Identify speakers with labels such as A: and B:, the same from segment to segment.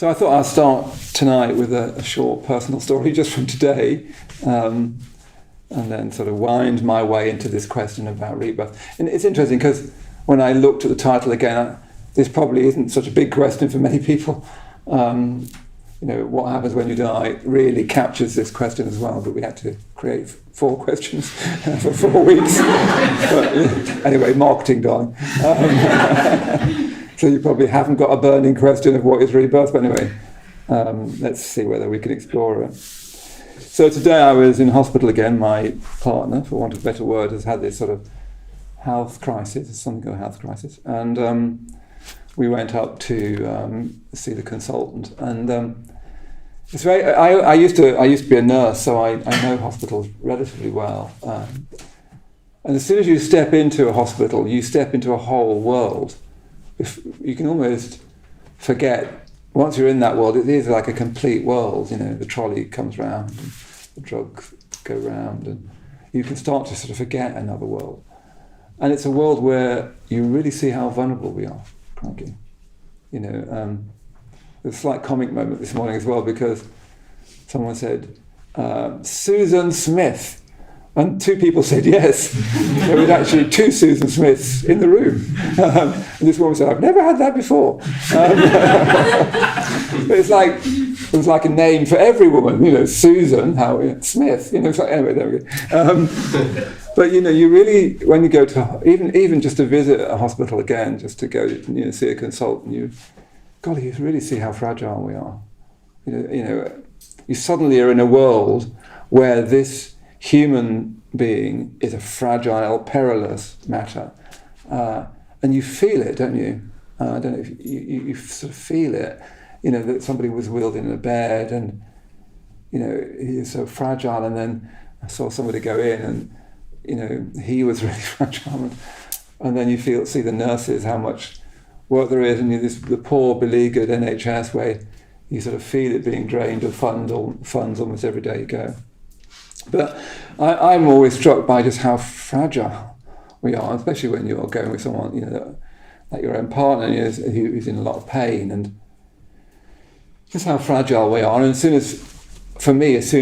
A: So I thought I'll start tonight with a short personal story just from today, and then sort of wind my way into this question about rebirth. And it's interesting because when I looked at the title again, this probably isn't such a big question for many people. What happens when you die really captures this question as well, but we had to create 4 questions for 4 weeks. But, anyway, marketing, darling. So you probably haven't got a burning question of what is rebirth, but anyway, let's see whether we can explore it. So today I was in hospital again. My partner, for want of a better word, has had this sort of health crisis, something called a health crisis, and we went up to see the consultant, and it's very. I used to be a nurse, so I know hospitals relatively well. And as soon as you step into a hospital, you step into a whole world. You can almost forget. Once you're in that world, it is like a complete world. The trolley comes round, and the drugs go round, and you can start to sort of forget another world. And it's a world where you really see how vulnerable we are. Crikey. There's a slight comic moment this morning as well, because someone said, Susan Smith. And 2 people said yes. There was actually 2 Susan Smiths in the room. And this woman said, I've never had that before. But it was like a name for every woman, Susan, Smith. It's like, anyway, there we go. But you really, when you go to even just to visit a hospital again, just to go see a consultant, you really see how fragile we are. You suddenly are in a world where this human being is a fragile, perilous matter, and you feel it, don't you? I don't know if you sort of feel it. That somebody was wheeled in a bed, and he's so fragile. And then I saw somebody go in, and he was really fragile. And then you see the nurses, how much work there is, and the poor beleaguered NHS where you sort of feel it being drained of funds almost every day you go. But I'm always struck by just how fragile we are, especially when you're going with someone, like your own partner who's in a lot of pain, and just how fragile we are. And as soon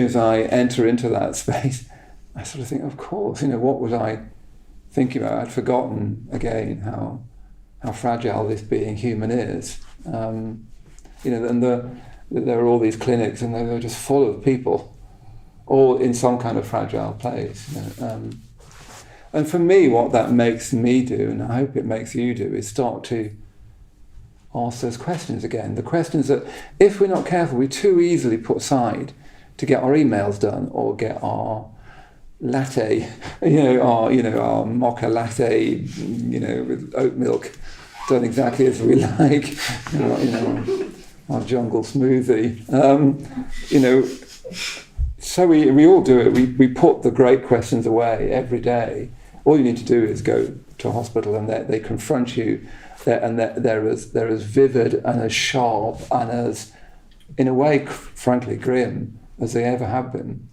A: as I enter into that space, I sort of think, of course, what was I thinking about? I'd forgotten again how fragile this being human is. And there are all these clinics, and they're just full of people, all in some kind of fragile place. And for me, what that makes me do, and I hope it makes you do, is start to ask those questions again. The questions that, if we're not careful, we too easily put aside to get our emails done or get our latte, our mocha latte, with oat milk done exactly as we like, our jungle smoothie. So we all do it. We put the great questions away every day. All you need to do is go to a hospital, and they confront you, and they're as vivid and as sharp and as, in a way, frankly, grim as they ever have been.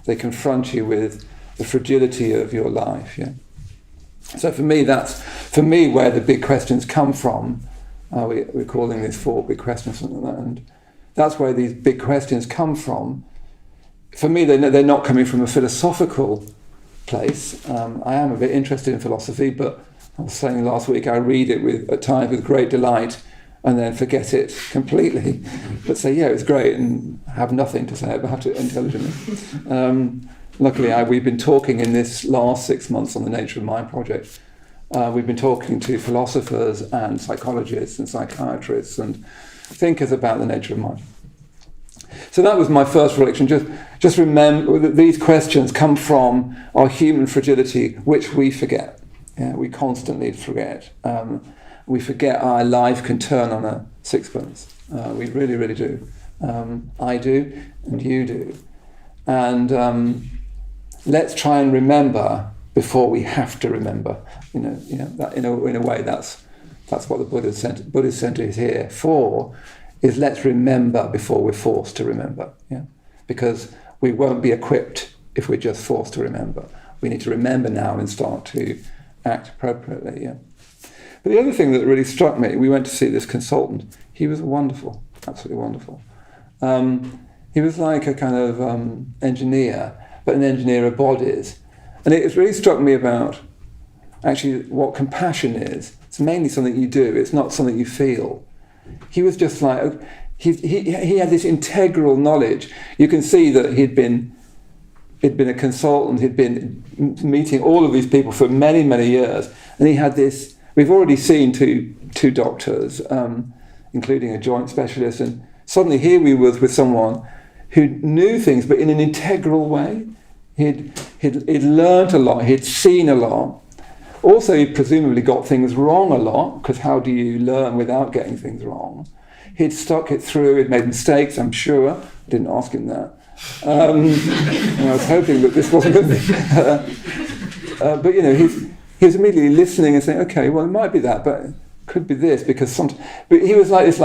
A: They confront you with the fragility of your life. Yeah. So for me, that's where the big questions come from. We're calling these 4 big questions, something like that, and that's where these big questions come from. For me, they're not coming from a philosophical place. I am a bit interested in philosophy, but I was saying last week, I read it at times with great delight, and then forget it completely. But say, yeah, it's great, and have nothing to say about it intelligently. Luckily, we've been talking in this last 6 months on the Nature of Mind project. We've been talking to philosophers and psychologists and psychiatrists and thinkers about the nature of mind. So that was my first reflection. Just remember that these questions come from our human fragility, which we forget. Yeah, we constantly forget. We forget our life can turn on a sixpence. We really, really do. I do, and you do. And let's try and remember before we have to remember. That in a way, that's what the Buddhist Center is here for. Is let's remember before we're forced to remember. Yeah, because we won't be equipped if we're just forced to remember. We need to remember now and start to act appropriately. Yeah. But the other thing that really struck me, we went to see this consultant. He was wonderful, absolutely wonderful. He was like a kind of engineer, but an engineer of bodies. And it really struck me about actually what compassion is. It's mainly something you do, it's not something you feel. He was just like, he had this integral knowledge. You can see that he'd been a consultant, he'd been meeting all of these people for many, many years. And he had this, we've already seen two doctors, including a joint specialist, and suddenly here we were with someone who knew things, but in an integral way. He'd learnt a lot, he'd seen a lot. Also, he presumably got things wrong a lot, because how do you learn without getting things wrong? He'd stuck it through, he'd made mistakes, I'm sure. I didn't ask him that. And I was hoping that this wasn't going to be... but, he was immediately listening and saying, okay, well, it might be that, but it could be this, because but he was like this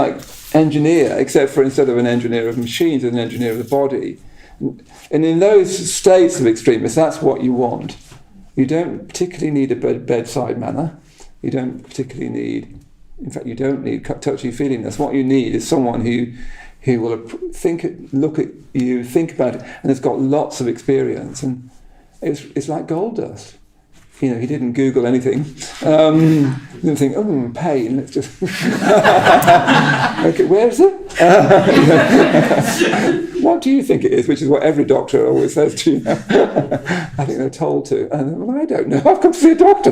A: engineer, except for instead of an engineer of machines, an engineer of the body. And in those states of extremis, that's what you want. You don't particularly need a bedside manner. You don't particularly need, in fact, you don't need touchy-feeliness. What you need is someone who will look at you, think about it, and has got lots of experience. And it's like gold dust. He didn't Google anything. He didn't think, pain, let's just... okay, where is it? What do you think it is? Which is what every doctor always says to you. I think they're told to. And well, I don't know, I've come to see a doctor.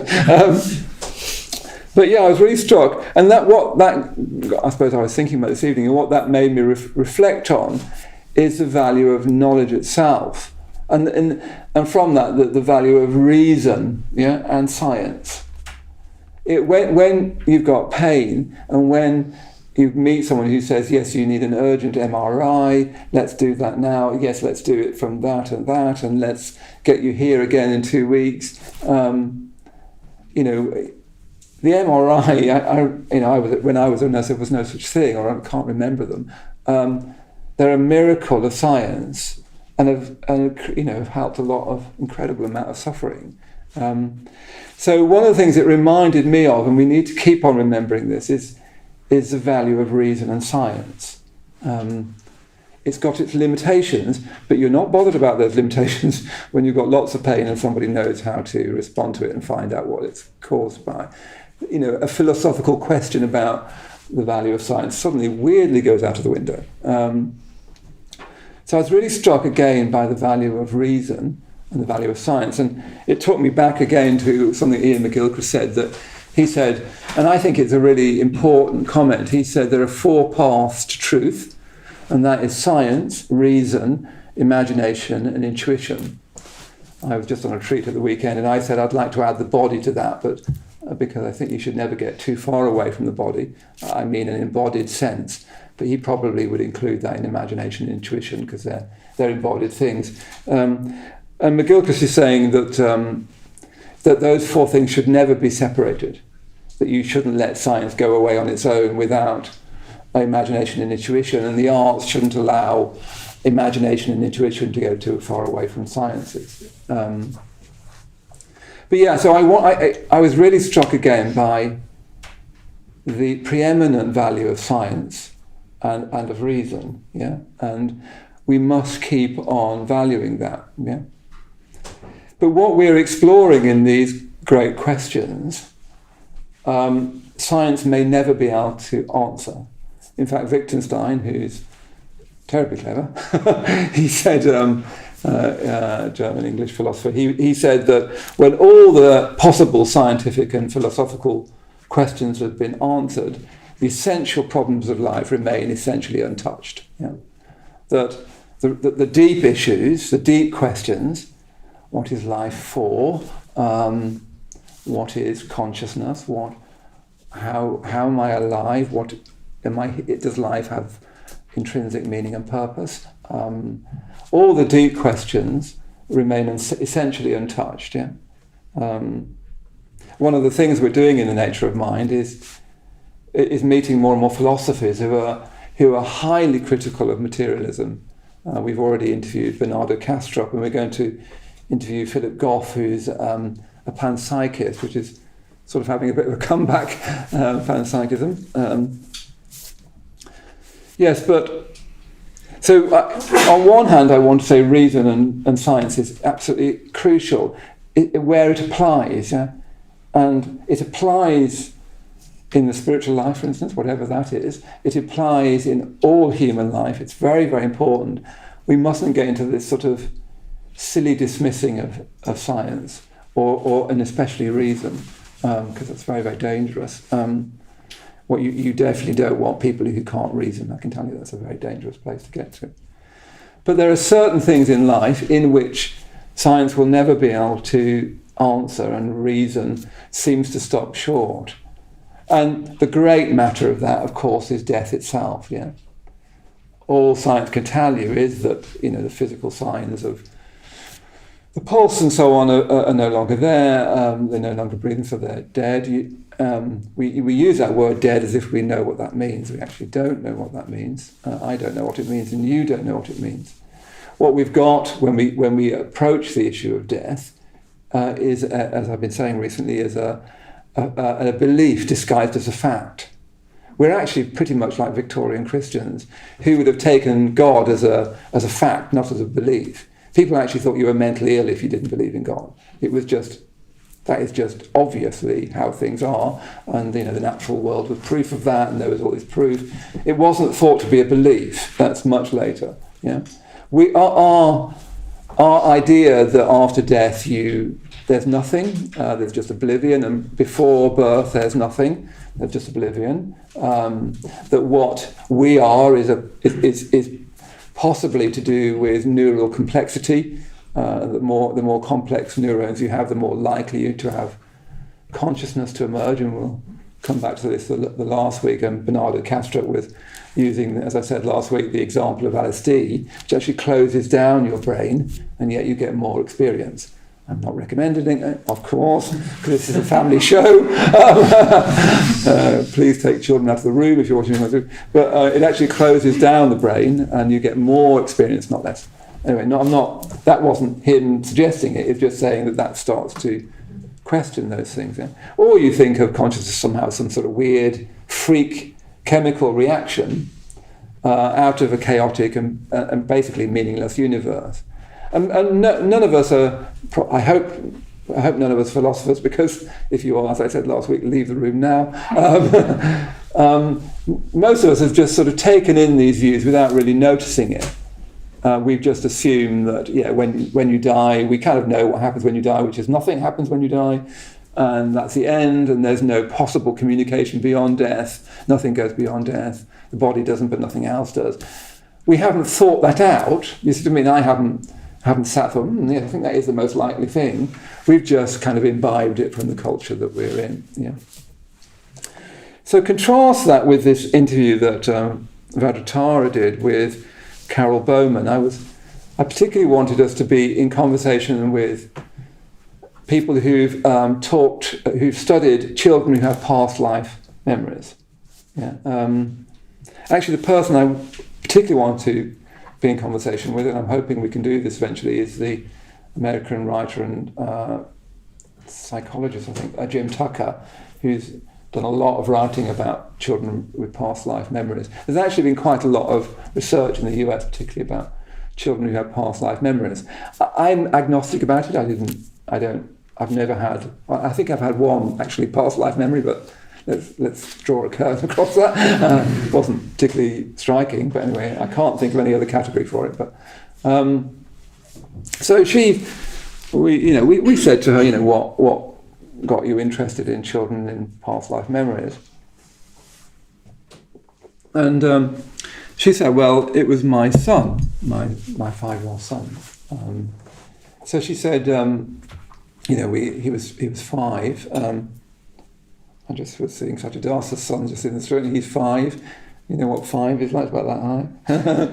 A: But yeah, I was really struck. And I suppose I was thinking about this evening, and what that made me reflect on is the value of knowledge itself. And from that, the value of reason, and science. When you've got pain, and when you meet someone who says, yes, you need an urgent MRI, let's do that now, yes, let's do it from that, and let's get you here again in 2 weeks. The MRI, when I was a nurse, there was no such thing, or I can't remember them. They're a miracle of science. And have helped a lot of incredible amount of suffering. So one of the things it reminded me of, and we need to keep on remembering this, is the value of reason and science. It's got its limitations, but you're not bothered about those limitations when you've got lots of pain and somebody knows how to respond to it and find out what it's caused by. A philosophical question about the value of science suddenly weirdly goes out of the window. So I was really struck again by the value of reason and the value of science. And it took me back again to something Ian McGilchrist said, that he said, and I think it's a really important comment, he said there are 4 paths to truth, and that is science, reason, imagination, and intuition. I was just on a retreat at the weekend, and I said I'd like to add the body to that, but because I think you should never get too far away from the body. I mean an embodied sense. But he probably would include that in imagination and intuition, because they're embodied things. And McGilchrist is saying that those 4 things should never be separated, that you shouldn't let science go away on its own without imagination and intuition, and the arts shouldn't allow imagination and intuition to go too far away from sciences. But yeah, so I was really struck again by the preeminent value of science and of reason, and we must keep on valuing that, But what we're exploring in these great questions, science may never be able to answer. In fact, Wittgenstein, who's terribly clever, he said, German-English philosopher, he said that when all the possible scientific and philosophical questions have been answered, the essential problems of life remain essentially untouched. That the deep issues, the deep questions, what is life for? What is consciousness? How am I alive? Does life have intrinsic meaning and purpose? All the deep questions remain essentially untouched. One of the things we're doing in the Nature of Mind is meeting more and more philosophers who are highly critical of materialism. We've already interviewed Bernardo Kastrup, and we're going to interview Philip Goff, who's a panpsychist, which is sort of having a bit of a comeback, panpsychism. Yes, but so on one hand, I want to say reason and science is absolutely crucial where it applies, yeah? And it applies in the spiritual life, for instance, whatever that is. It applies in all human life. It's very, very important. We mustn't get into this sort of silly dismissing of science and especially reason, because it's very, very dangerous. What you definitely don't want people who can't reason. I can tell you that's a very dangerous place to get to. But there are certain things in life in which science will never be able to answer, and reason seems to stop short. And the great matter of that, of course, is death itself. Yeah, all science can tell you is that the physical signs of the pulse and so on are no longer there. They're no longer breathing, so they're dead. We use that word dead as if we know what that means. We actually don't know what that means. I don't know what it means, and you don't know what it means. What we've got when we approach the issue of death is, as I've been saying recently, is a belief disguised as a fact. We're actually pretty much like Victorian Christians who would have taken God as a fact, not as a belief. People actually thought you were mentally ill if you didn't believe in God. That is just obviously how things are, and the natural world was proof of that, and there was all this proof. It wasn't thought to be a belief. That's much later. Yeah, our idea that after death there's nothing, there's just oblivion, and before birth there's nothing, there's just oblivion. That what we are is possibly to do with neural complexity. The more complex neurons you have, the more likely you to have consciousness to emerge, and we'll come back to this the last week, and Bernardo Castro was using, as I said last week, the example of LSD, which actually closes down your brain, and yet you get more experience. I'm not recommending it, of course, because this is a family show. Please take children out of the room if you're watching it. But it actually closes down the brain, and you get more experience, not less. Anyway, that wasn't him suggesting it. It's just saying that starts to question those things. Yeah? Or you think of consciousness somehow some sort of weird freak chemical reaction out of a chaotic and basically meaningless universe. And none of us are, I hope none of us are philosophers, because if you are, as I said last week, leave the room now. Most of us have just sort of taken in these views without really noticing it. We've just assumed that, when you die, we kind of know what happens when you die, which is nothing happens when you die, and that's the end, and there's no possible communication beyond death. Nothing goes beyond death. The body doesn't, but nothing else does. We haven't thought that out. You see what I mean? I haven't sat thought, I think that is the most likely thing. We've just kind of imbibed it from the culture that we're in. Yeah. So contrast that with this interview that Vajratara did with Carol Bowman. I particularly wanted us to be in conversation with people who've studied children who have past life memories. Yeah. Actually, the person I particularly want to be in conversation with, and I'm hoping we can do this eventually, is the American writer and psychologist, I think, Jim Tucker, who's done a lot of writing about children with past life memories. There's actually been quite a lot of research in the US, particularly about children who have past life memories. I'm agnostic about it. I've never had, I think I've had one actually past life memory, but let's draw a curve across that. It wasn't particularly striking, but anyway, I can't think of any other category for it. But so we said to her, what got you interested in children in past life memories? And she said, well, it was my son, my 5-year-old son. So she said, he was 5. I just was seeing such a disaster son just in the street, and he's 5. You know what 5 is like, about that high.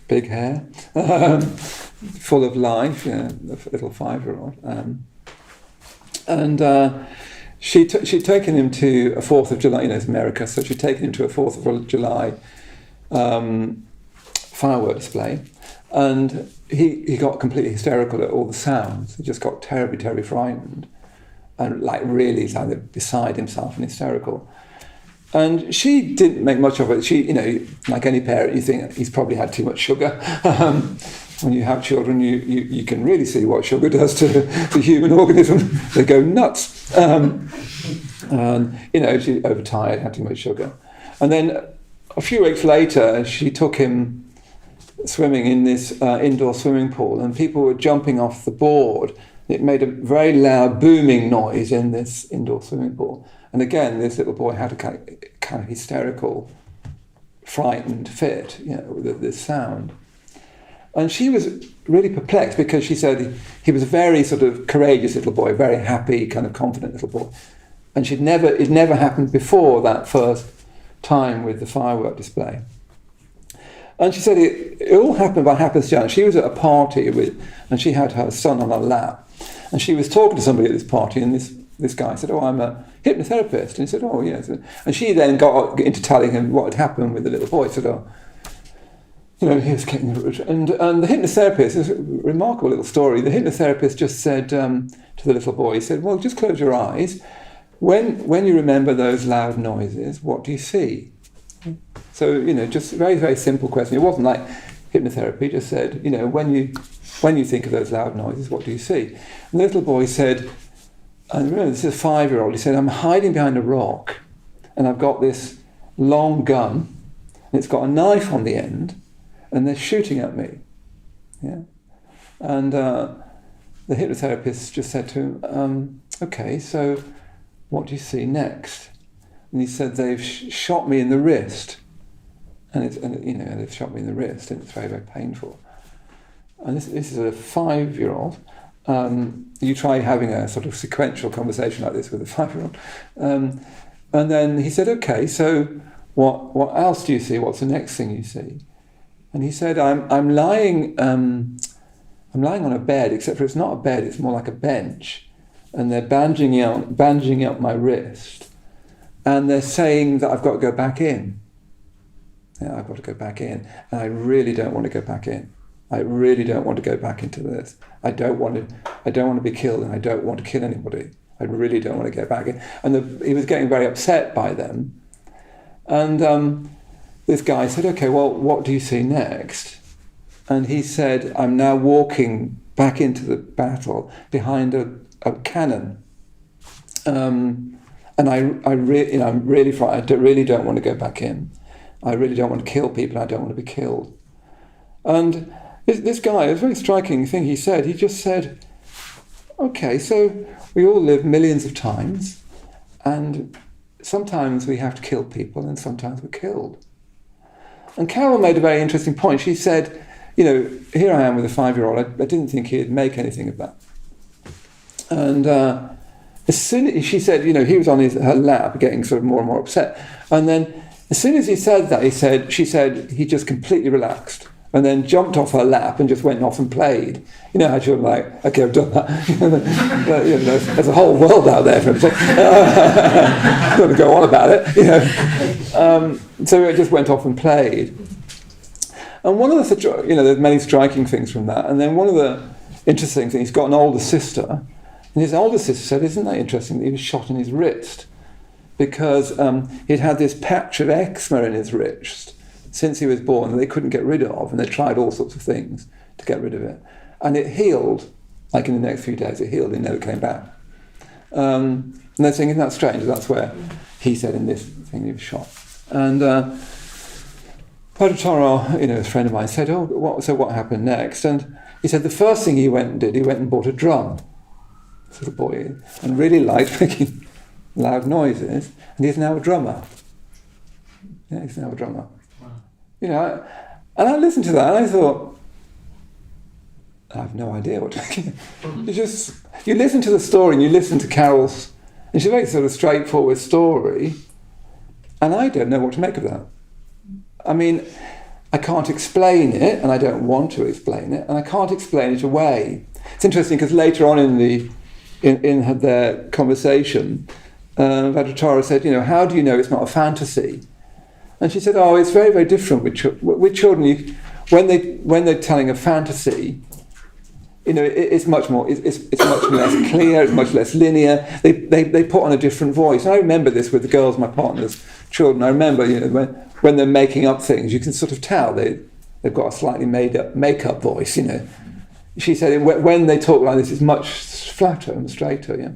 A: Big hair. Full of life, a little 5-year-old. And she'd taken him to a 4th of July, it's America, so she'd taken him to a 4th of July firework display, and he got completely hysterical at all the sounds. He just got terribly, terribly frightened. and like really kind of beside himself and hysterical. And she didn't make much of it. She, you know, like any parent, you think he's probably had too much sugar. When you have children, you can really see what sugar does to the human organism. They go nuts. And, you know, she overtired, had too much sugar. And then a few weeks later, she took him swimming in this indoor swimming pool, and people were jumping off the board. It made a very loud booming noise in this indoor swimming pool. And again, this little boy had a kind of hysterical, frightened fit, you know, with this sound. And she was really perplexed because she said he was a very sort of courageous little boy, very happy, kind of confident little boy. And it never happened before that first time with the firework display. And she said it all happened by happenstance. She was at a party and she had her son on her lap. And she was talking to somebody at this party, and this guy said, "Oh, I'm a hypnotherapist." And he said, "Oh, yes." And she then got into telling him what had happened with the little boy. He said, "Oh, you know, he was kicking." And the hypnotherapist, it's a remarkable little story. The hypnotherapist just said to the little boy, he said, "Well, just close your eyes. When you remember those loud noises, what do you see?" So, you know, just a very, very simple question. It wasn't like hypnotherapy. He just said, you know, when you think of those loud noises, what do you see? And the little boy said, and remember, this is a 5-year-old, he said, "I'm hiding behind a rock, and I've got this long gun, and it's got a knife on the end, and they're shooting at me." Yeah. And the hypnotherapist just said to him, "Okay, so what do you see next?" And he said, "They've shot me in the wrist." And they've shot me in the wrist, and it's very, very painful. And this is a 5-year-old. You try having a sort of sequential conversation like this with a 5-year-old. And then he said, "Okay, so what else do you see? What's the next thing you see?" And he said, I'm lying on a bed, except for it's not a bed, it's more like a bench. And they're bandaging up my wrist. And they're saying that I've got to go back in. Yeah, I've got to go back in. And I really don't want to go back in. I really don't want to go back into this. I don't want to be killed, and I don't want to kill anybody. I really don't want to get back in. And he was getting very upset by them. And this guy said, "Okay, well, what do you see next?" And he said, "I'm now walking back into the battle behind a cannon. And I'm really frightened. I really don't want to go back in. I really don't want to kill people. I don't want to be killed." And this guy, it was a very striking thing he said. He just said, "Okay, so we all live millions of times, and sometimes we have to kill people, and sometimes we're killed." And Carol made a very interesting point. She said, "You know, here I am with a 5-year-old. I didn't think he'd make anything of that." And as soon as she said, you know, he was on her lap, getting sort of more and more upset. And then, as soon as he said that, she said he just completely relaxed, and then jumped off her lap and just went off and played. You know how children like, "Okay, I've done that." But, you know, there's a whole world out there for him to say. I'm going to go on about it, you know. So it just went off and played. And one of the, you know, there's many striking things from that. And then one of the interesting things, he's got an older sister, and his older sister said, "Isn't that interesting that he was shot in his wrist?" Because he'd had this patch of eczema in his wrist since he was born that they couldn't get rid of, and they tried all sorts of things to get rid of it. And it healed, like in the next few days, it healed, it never came back. And they're saying, "Isn't that strange?" That's where he said in this thing he was shot. And Padre Toro, you know, a friend of mine, said, "Oh, what happened next?" And he said the first thing he went and did, he went and bought a drum, sort of boy, and really liked making loud noises, and he's now a drummer. Yeah, he's now a drummer. Wow. You know, and I listened to that and I thought, I have no idea what to you listen to the story and you listen to Carol's, and she's a very sort of straightforward story, and I don't know what to make of that. I mean, I can't explain it, and I don't want to explain it, and I can't explain it away. It's interesting because later on in their conversation, Padre Toro said, "You know, how do you know it's not a fantasy?" And she said, "Oh, it's very, very different with children. When they're telling a fantasy, it's much more. It's much less clear. It's much less linear. They put on a different voice. And I remember this with the girls, my partner's children. I remember, when they're making up things, you can sort of tell they've got a slightly made up make-up voice. She said when they talk like this, it's much flatter and straighter. Yeah.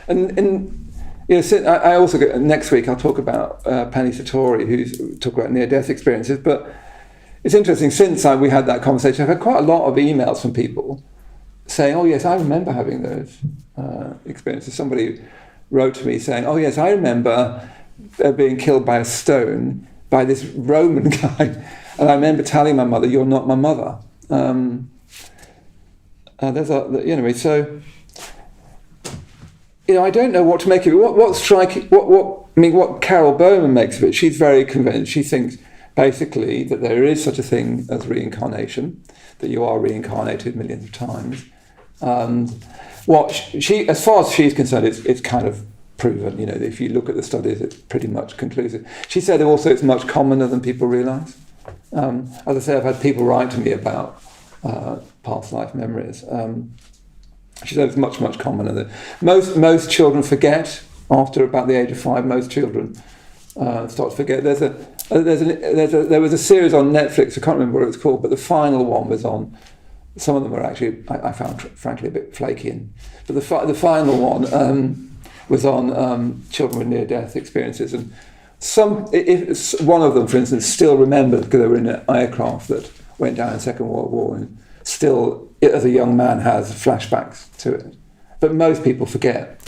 A: And I also next week I'll talk about Penny Satori, who's talk about near-death experiences. But it's interesting, since we had that conversation, I've had quite a lot of emails from people saying, "Oh yes, I remember having those experiences." Somebody wrote to me saying, "Oh yes, I remember being killed by a stone by this Roman guy, and I remember telling my mother, 'You're not my mother.'" I don't know what to make of it. What's striking? What Carol Bowman makes of it? She's very convinced. She thinks basically that there is such a thing as reincarnation, that you are reincarnated millions of times. And as far as she's concerned, it's kind of proven. If you look at the studies, it's pretty much conclusive. She said also it's much commoner than people realise. As I say, I've had people write to me about past life memories. She said it's much, much commoner. Most children forget after about the age of 5. Most children start to forget. There was a series on Netflix. I can't remember what it was called, but the final one was on. Some of them were actually I found frankly a bit flaky. But the final one was on children with near-death experiences, and one of them, for instance, still remembered because they were in an aircraft that went down in the Second World War, and still, as a young man, has flashbacks to it. But most people forget.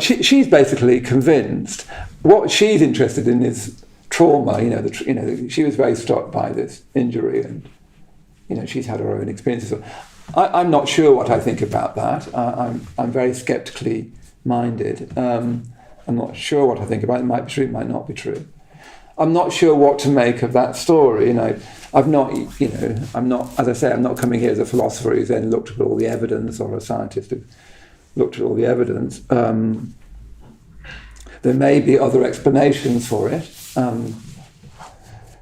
A: She's basically convinced. What she's interested in is trauma. She was very struck by this injury, and she's had her own experiences. I'm not sure what I think about that. I'm very sceptically minded. I'm not sure what I think about it. It might be true, it might not be true. I'm not sure what to make of that story. I'm not, as I say, I'm not coming here as a philosopher who's then looked at all the evidence, or a scientist who looked at all the evidence. There may be other explanations for it.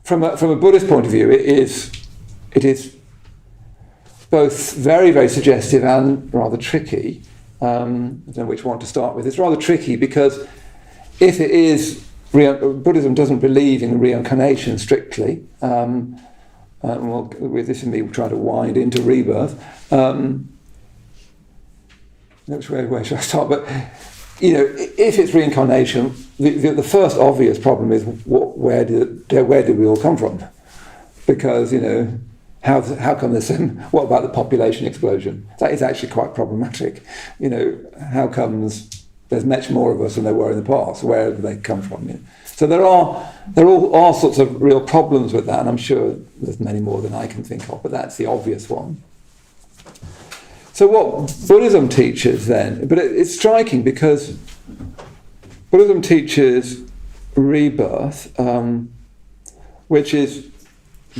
A: From a Buddhist point of view, it is both very, very suggestive and rather tricky. I don't know which one to start with. It's rather tricky because if it is, Buddhism doesn't believe in reincarnation strictly. With this and me, we'll try to wind into rebirth. Where should I start? But if it's reincarnation, the first obvious problem is where did we all come from? Because how come there's what about the population explosion? That is actually quite problematic. How comes there's much more of us than there were in the past? Where do they come from? So there are all sorts of real problems with that, and I'm sure there's many more than I can think of, but that's the obvious one. So what Buddhism teaches then, but it's striking because Buddhism teaches rebirth, which is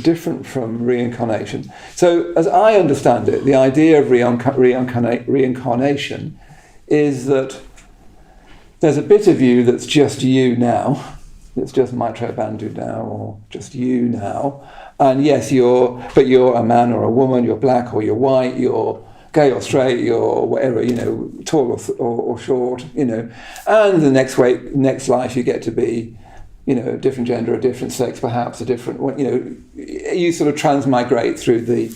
A: different from reincarnation. So as I understand it, the idea of reincarnation is that there's a bit of you that's just you now. It's just Maitreyabandhu now, or just you now. And yes, you're a man or a woman, you're black or you're white, you're gay or straight, you're whatever, tall or short, And the next life you get to be, a different gender, a different sex, perhaps a different, you sort of transmigrate through the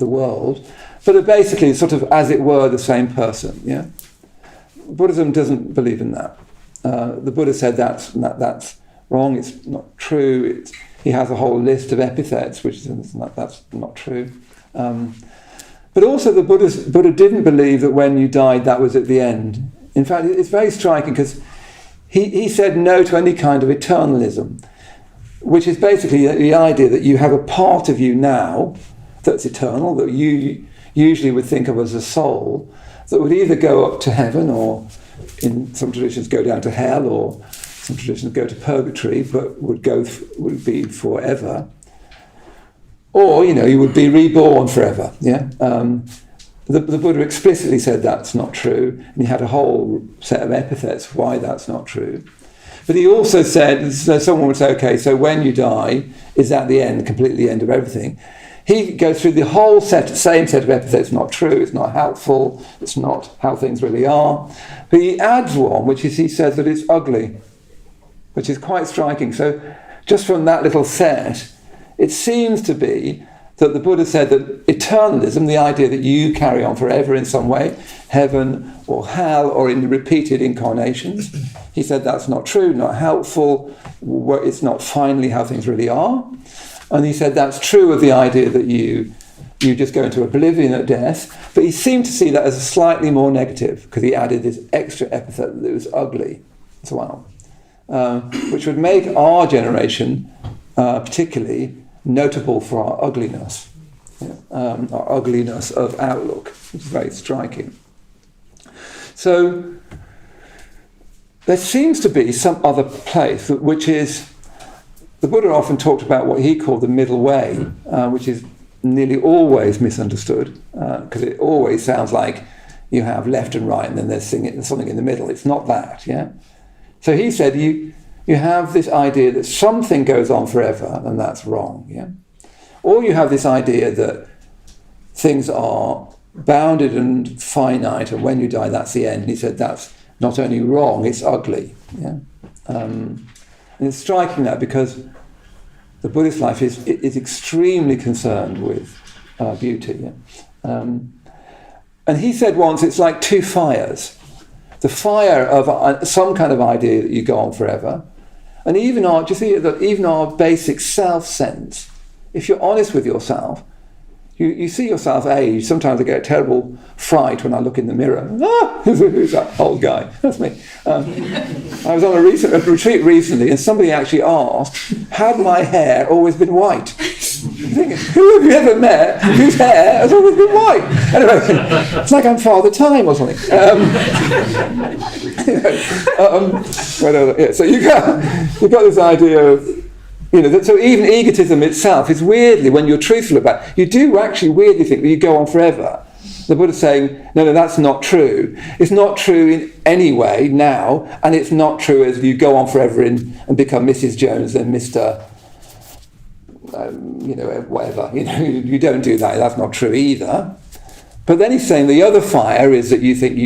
A: world, but are basically sort of, as it were, the same person. Yeah. Buddhism doesn't believe in that. The Buddha said that's wrong. It's not true. He has a whole list of epithets, that's not true. But also the Buddha didn't believe that when you died, that was at the end. In fact, it's very striking because he said no to any kind of eternalism, which is basically the idea that you have a part of you now that's eternal, that you usually would think of as a soul, that would either go up to heaven, or in some traditions go down to hell, or some traditions go to purgatory, but would be forever. Or, you would be reborn forever. Yeah. The Buddha explicitly said that's not true, and he had a whole set of epithets why that's not true. But he also said, so someone would say, okay, so when you die, is that the end, completely the end of everything? He goes through the whole same set of episodes. It's not true, it's not helpful, it's not how things really are. But he adds one, which is he says that it's ugly, which is quite striking. So just from that little set, it seems to be that the Buddha said that eternalism, the idea that you carry on forever in some way, heaven or hell or in repeated incarnations, he said that's not true, not helpful, it's not finally how things really are. And he said that's true of the idea that you just go into oblivion at death, but he seemed to see that as a slightly more negative, because he added this extra epithet that it was ugly as well, which would make our generation particularly notable for our ugliness of outlook, which is very striking. So there seems to be some other place, which is, the Buddha often talked about what he called the middle way, which is nearly always misunderstood, because it always sounds like you have left and right and then there's something in the middle. It's not that, yeah? So he said you have this idea that something goes on forever and that's wrong, yeah? Or you have this idea that things are bounded and finite and when you die that's the end. And he said that's not only wrong, it's ugly, yeah? And it's striking that because the Buddhist life is extremely concerned with beauty. Yeah? And he said once it's like two fires. The fire of some kind of idea that you go on forever, and even our basic self-sense. If you're honest with yourself, you see yourself age. Sometimes I get a terrible fright when I look in the mirror. Ah, who's that old guy? That's me. I was on a retreat recently, and somebody actually asked, had my hair always been white? I'm thinking, who have you ever met whose hair has always been white? Anyway, it's like I'm Father Time or something. So you've got this idea of, so even egotism itself is weirdly, when you're truthful about it, you do actually weirdly think that you go on forever. The Buddha's saying, no, that's not true. It's not true in any way now, and it's not true as you go on forever and become Mrs. Jones and Mr. Whatever. You don't do that. That's not true either. But then he's saying the other fire is that you think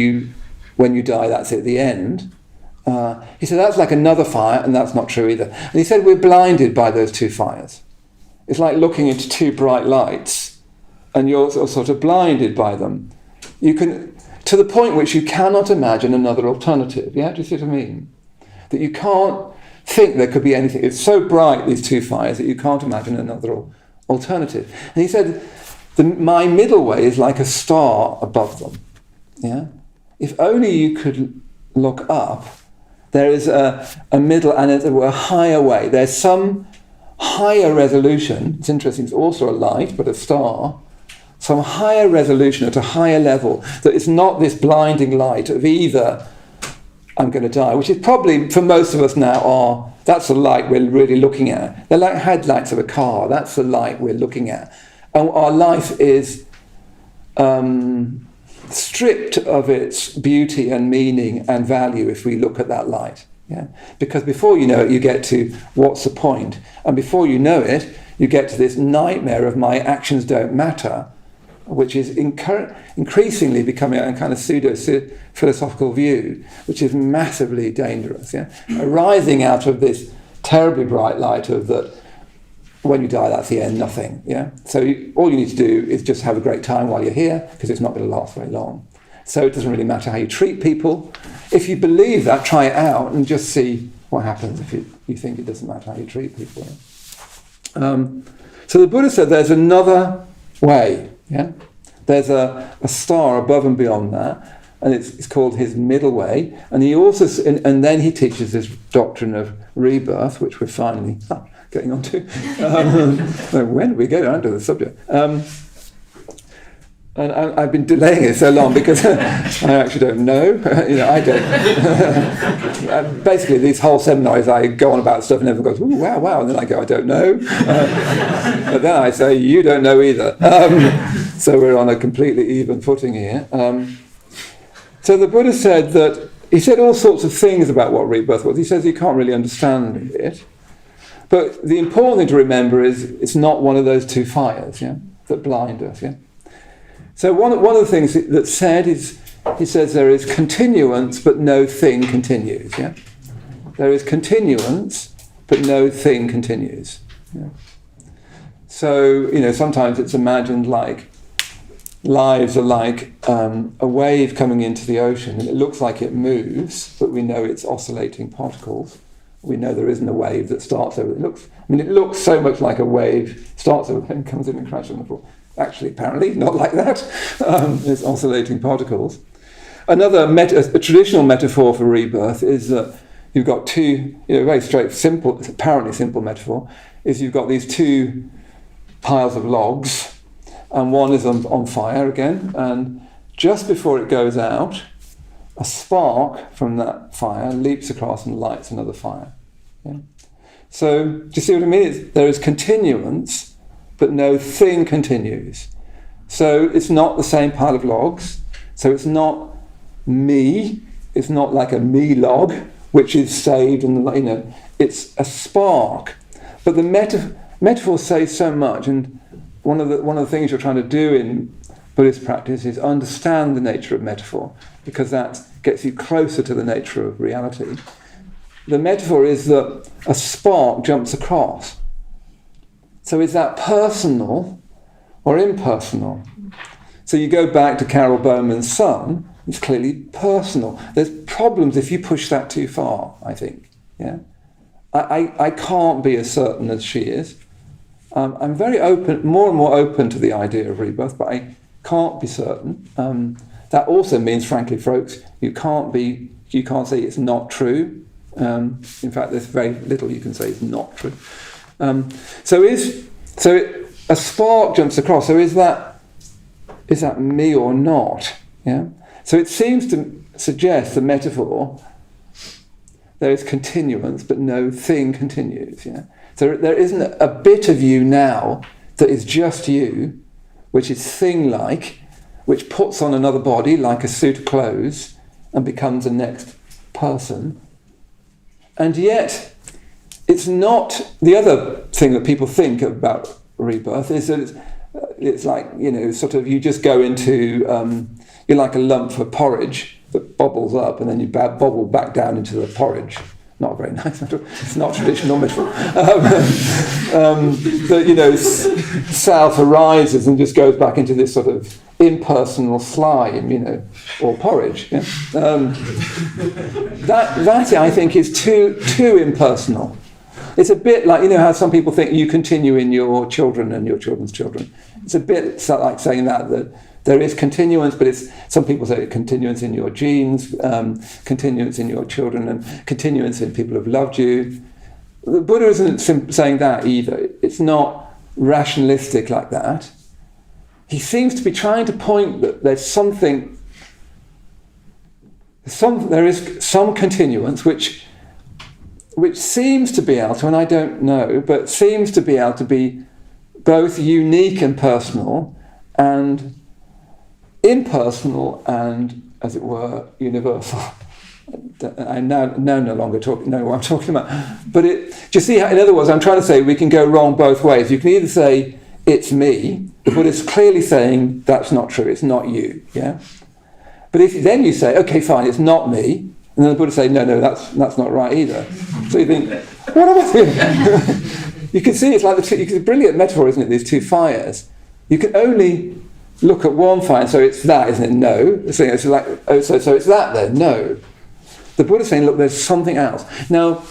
A: when you die, that's at the end. He said that's like another fire, and that's not true either. And he said we're blinded by those two fires. It's like looking into two bright lights, and you're sort of blinded by them. You can, to the point which you cannot imagine another alternative. Yeah, do you see what I mean? That you can't think there could be anything. It's so bright, these two fires, that you can't imagine another alternative. And he said, my middle way is like a star above them. Yeah, if only you could look up. There is a middle and a higher way. There's some higher resolution. It's interesting, it's also a light, but a star. Some higher resolution at a higher level. That it's not this blinding light of either I'm going to die, which is probably, for most of us now, that's the light we're really looking at. They're like headlights of a car. That's the light we're looking at. And our life is stripped of its beauty and meaning and value if we look at that light. Yeah? Because before you know it, you get to what's the point? And before you know it, you get to this nightmare of my actions don't matter, which is increasingly becoming a kind of pseudo-philosophical view, which is massively dangerous. Yeah? Arising out of this terribly bright light of that when you die, that's the end, nothing. Yeah. So all you need to do is just have a great time while you're here, because it's not going to last very long. So it doesn't really matter how you treat people. If you believe that, try it out and just see what happens if you think it doesn't matter how you treat people. So the Buddha said there's another way. Yeah. There's a star above and beyond that, and it's called his middle way. And he also and then he teaches this doctrine of rebirth, which we're finally getting on to. When did we get onto the subject? And I've been delaying it so long because I actually don't know. I don't. Basically, these whole seminars, I go on about stuff and everyone goes, "Ooh, wow," and then I go, "I don't know." But then I say, "You don't know either." So we're on a completely even footing here. So the Buddha said that he said all sorts of things about what rebirth was. He says you can't really understand it. But the important thing to remember is it's not one of those two fires, that blind us, So one of the things that's said is, he says there is continuance, but no thing continues, There is continuance, but no thing continues. So, sometimes it's imagined like lives are like a wave coming into the ocean, and it looks like it moves, but we know it's oscillating particles. We know there isn't a wave that starts over. It looks so much like a wave starts over and comes in and crashes on the floor. Actually, apparently, not like that. It's oscillating particles. Another a traditional metaphor for rebirth is that you've got two, very simple, apparently simple metaphor, is you've got these two piles of logs, and one is on fire again, and just before it goes out, a spark from that fire leaps across and lights another fire. So, do you see what I mean? There is continuance, but no thing continues. So it's not the same pile of logs. So it's not me. It's not like a me log, which is saved, and it's a spark. But the metaphors say so much, and one of the things you're trying to do in Buddhist practice is understand the nature of metaphor, because that gets you closer to the nature of reality. The metaphor is that a spark jumps across. So is that personal or impersonal? So you go back to Carol Bowman's son, it's clearly personal. There's problems if you push that too far, I think. I can't be as certain as she is. I'm very open, more and more open to the idea of rebirth, but I can't be certain. That also means, frankly, folks, you can't say it's not true. In fact, there's very little you can say is not true. So a spark jumps across. So is that me or not? So it seems to suggest the metaphor. There is continuance, but no thing continues. So there isn't a bit of you now that is just you, which is thing-like, which puts on another body like a suit of clothes and becomes a next person. And yet, it's not. The other thing that people think about rebirth is that it's like, sort of you just go into, you're like a lump of porridge that bubbles up and then you bobble back down into the porridge. Not very nice. It's not traditional metaphor. But self arises and just goes back into this sort of impersonal slime, or porridge. That I think is too impersonal. It's a bit like, how some people think you continue in your children and your children's children. It's a bit like saying that there is continuance, but some people say continuance in your genes, continuance in your children, and continuance in people who've loved you. The Buddha isn't saying that either. It's not rationalistic like that. He seems to be trying to point that there's there is some continuance which seems to be able to, and I don't know, but seems to be able to be both unique and personal, and impersonal and, as it were, universal. I now no longer know what I'm talking about. But do you see how, in other words, I'm trying to say we can go wrong both ways. You can either say, it's me, the Buddha's clearly saying that's not true, it's not you. But if then you say, okay, fine, it's not me, and then the Buddha say, no, that's not right either. So you think, what am I doing? You can see it's like it's a brilliant metaphor, isn't it? These two fires. You can only look at one fire, so it's that, isn't it? No. So it's like, so it's that then? No. The Buddha's saying, look, there's something else. Now,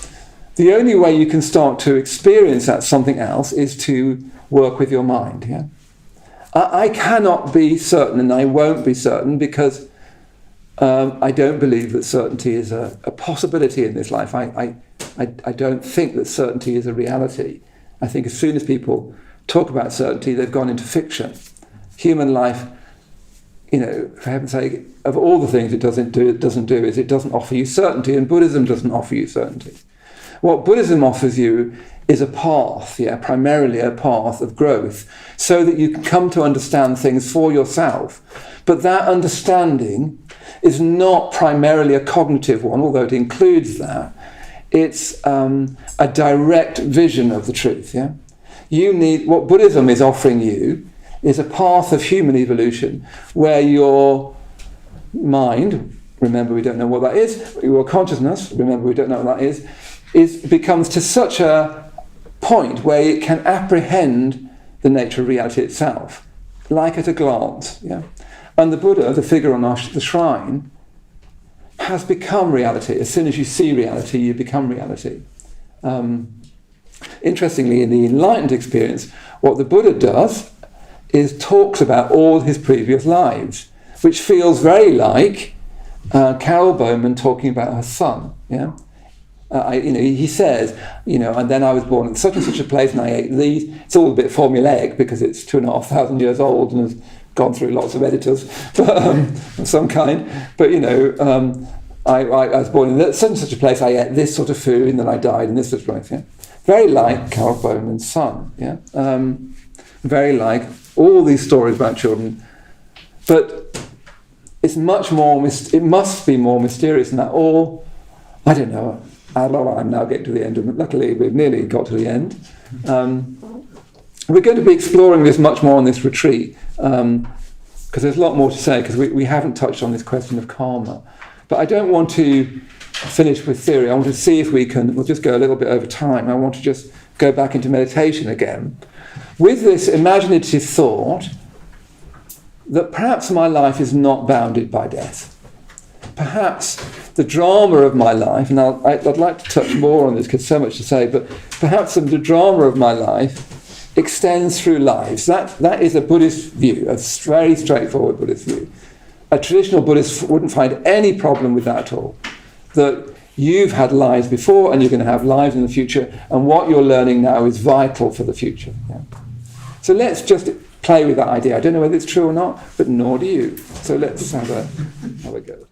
A: the only way you can start to experience that something else is to work with your mind. I cannot be certain, and I won't be certain, because I don't believe that certainty is a possibility in this life. I don't think that certainty is a reality. I think as soon as people talk about certainty, they've gone into fiction. Human life, for heaven's sake, of all the things it doesn't do is it doesn't offer you certainty, and Buddhism doesn't offer you certainty. What Buddhism offers you is a path, primarily a path of growth, so that you can come to understand things for yourself. But that understanding is not primarily a cognitive one, although it includes that. It's a direct vision of the truth. Yeah, what Buddhism is offering you is a path of human evolution where your mind, remember we don't know what that is, your consciousness, remember we don't know what that is becomes to such a point where it can apprehend the nature of reality itself, like at a glance. Yeah, and the Buddha, the figure on the shrine, has become reality. As soon as you see reality, you become reality. Interestingly, in the enlightened experience, what the Buddha does is talks about all his previous lives, which feels very like Carol Bowman talking about her son. Yeah, he says, and then I was born in such and such a place, and I ate these. It's all a bit formulaic because it's 2,500 years old and has gone through lots of editors of some kind. But I was born in such and such a place. I ate this sort of food, and then I died in this sort of place. Yeah, very like Carol Bowman's son. Yeah, very like all these stories about children, but it's much more. It must be more mysterious than that. Or I don't know. I'm now getting to the end of it. Luckily, we've nearly got to the end. We're going to be exploring this much more on this retreat because there's a lot more to say because we haven't touched on this question of karma. But I don't want to finish with theory. I want to see if we'll just go a little bit over time. I want to just go back into meditation again with this imaginative thought that perhaps my life is not bounded by death. Perhaps the drama of my life, and I'd like to touch more on this because there's so much to say, but perhaps the drama of my life extends through lives. That is a Buddhist view, a very straightforward Buddhist view. A traditional Buddhist wouldn't find any problem with that at all. That you've had lives before and you're going to have lives in the future, and what you're learning now is vital for the future. Yeah. So let's just play with that idea. I don't know whether it's true or not, but nor do you. So let's have a go.